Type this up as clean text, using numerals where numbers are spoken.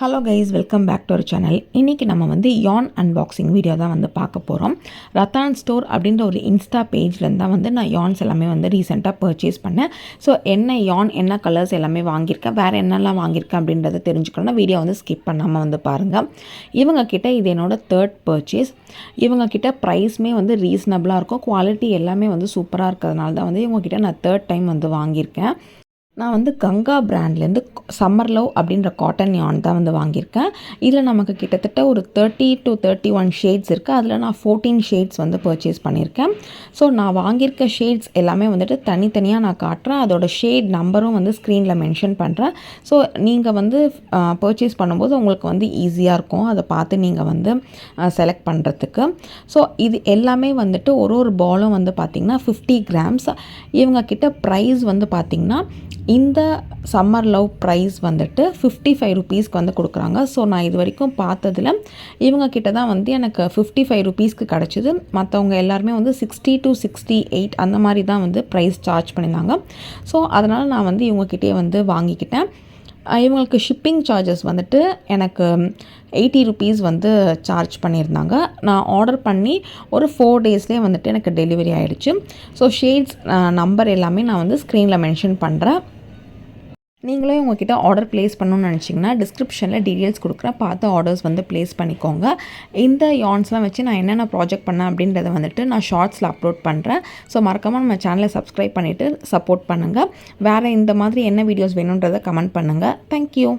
Hello guys, welcome back to our channel. இன்றைக்கி நம்ம வந்து யான் அன்பாக்சிங் வீடியோ தான் வந்து பார்க்க போகிறோம். ரத்தான் ஸ்டோர் அப்படின்ற ஒரு இன்ஸ்டா பேஜ்லேருந்து தான் வந்து நான் யான்ஸ் எல்லாமே வந்து ரீசெண்டாக பர்ச்சேஸ் பண்ணேன். ஸோ என்ன கலர்ஸ் எல்லாமே வாங்கியிருக்கேன், வேறு என்னெல்லாம் வாங்கியிருக்கேன் அப்படின்றத தெரிஞ்சுக்கணும்னா வீடியோ வந்து ஸ்கிப் பண்ணாமல் வந்து பாருங்கள். இவங்கக்கிட்ட இது என்னோடய தேர்ட் பர்ச்சேஸ். இவங்கக்கிட்ட ப்ரைஸுமே வந்து ரீசனபிளாக இருக்கும், குவாலிட்டி எல்லாமே வந்து சூப்பராக இருக்கிறதுனால தான் வந்து இவங்கக்கிட்ட நான் தேர்ட் டைம் வந்து வாங்கியிருக்கேன். நான் வந்து கங்கா பிராண்ட்லேருந்து சம்மர் லவ் அப்படின்ற காட்டன் யான் தான் வந்து வாங்கியிருக்கேன். இதில் நமக்கு கிட்டத்தட்ட ஒரு 30 to 31 ஷேட்ஸ் இருக்குது. அதில் நான் 14 ஷேட்ஸ் வந்து பர்ச்சேஸ் பண்ணியிருக்கேன். ஸோ நான் வாங்கியிருக்க ஷேட்ஸ் எல்லாமே வந்துட்டு தனித்தனியாக நான் காட்டுறேன். அதோட ஷேட் நம்பரும் வந்து ஸ்க்ரீனில் மென்ஷன் பண்ணுறேன். ஸோ நீங்கள் வந்து பர்ச்சேஸ் பண்ணும்போது உங்களுக்கு வந்து ஈஸியாக இருக்கும், அதை பார்த்து நீங்கள் வந்து செலக்ட் பண்ணுறதுக்கு. ஸோ இது எல்லாமே வந்துட்டு ஒரு பாலும் வந்து பார்த்திங்கன்னா 50 கிராம்ஸ். இவங்கக்கிட்ட ப்ரைஸ் வந்து பார்த்திங்கன்னா இந்த சம்மர் லவ் ப்ரைஸ் வந்துட்டு 55 ருபீஸ்க்கு வந்து கொடுக்குறாங்க. ஸோ நான் இது வரைக்கும் பார்த்ததில் இவங்கக்கிட்ட தான் வந்து எனக்கு 55 ருபீஸ்க்கு கிடச்சிது. மற்றவங்க எல்லாருமே வந்து 60 to 68 அந்த மாதிரி தான் வந்து ப்ரைஸ் சார்ஜ் பண்ணியிருந்தாங்க. ஸோ அதனால் நான் வந்து இவங்கக்கிட்டே வந்து வாங்கிக்கிட்டேன். இவங்களுக்கு ஷிப்பிங் சார்ஜஸ் வந்துட்டு எனக்கு 80 ருபீஸ் வந்து சார்ஜ் பண்ணியிருந்தாங்க. நான் ஆர்டர் பண்ணி ஒரு 4 டேஸ்லேயே வந்துட்டு எனக்கு டெலிவரி ஆகிடுச்சு. ஸோ ஷேட்ஸ் நம்பர் எல்லாமே நான் வந்து ஸ்க்ரீனில் மென்ஷன் பண்ணுறேன். நீங்களே உங்கள்கிட்ட ஆர்டர் ப்ளேஸ் பண்ணணும்னு நினச்சிங்கன்னா டிஸ்கிரிப்ஷனில் டீட்டெயில்ஸ் கொடுக்குறேன், பார்த்து ஆர்டர்ஸ் வந்து ப்ளேஸ் பண்ணிக்கோங்க. இந்த யான்ஸ்லாம் வச்சு நான் என்னென்ன ப்ராஜெக்ட் பண்ணேன் அப்படின்றத வந்துட்டு நான் ஷார்ட்ஸில் அப்லோட் பண்ணுறேன். ஸோ மறக்காமல் நம்ம சேனலை சப்ஸ்கிரைப் பண்ணிவிட்டு சப்போர்ட் பண்ணுங்கள். வேறு இந்த மாதிரி என்ன வீடியோஸ் வேணுன்றதை கமெண்ட் பண்ணுங்கள். தேங்க்யூ.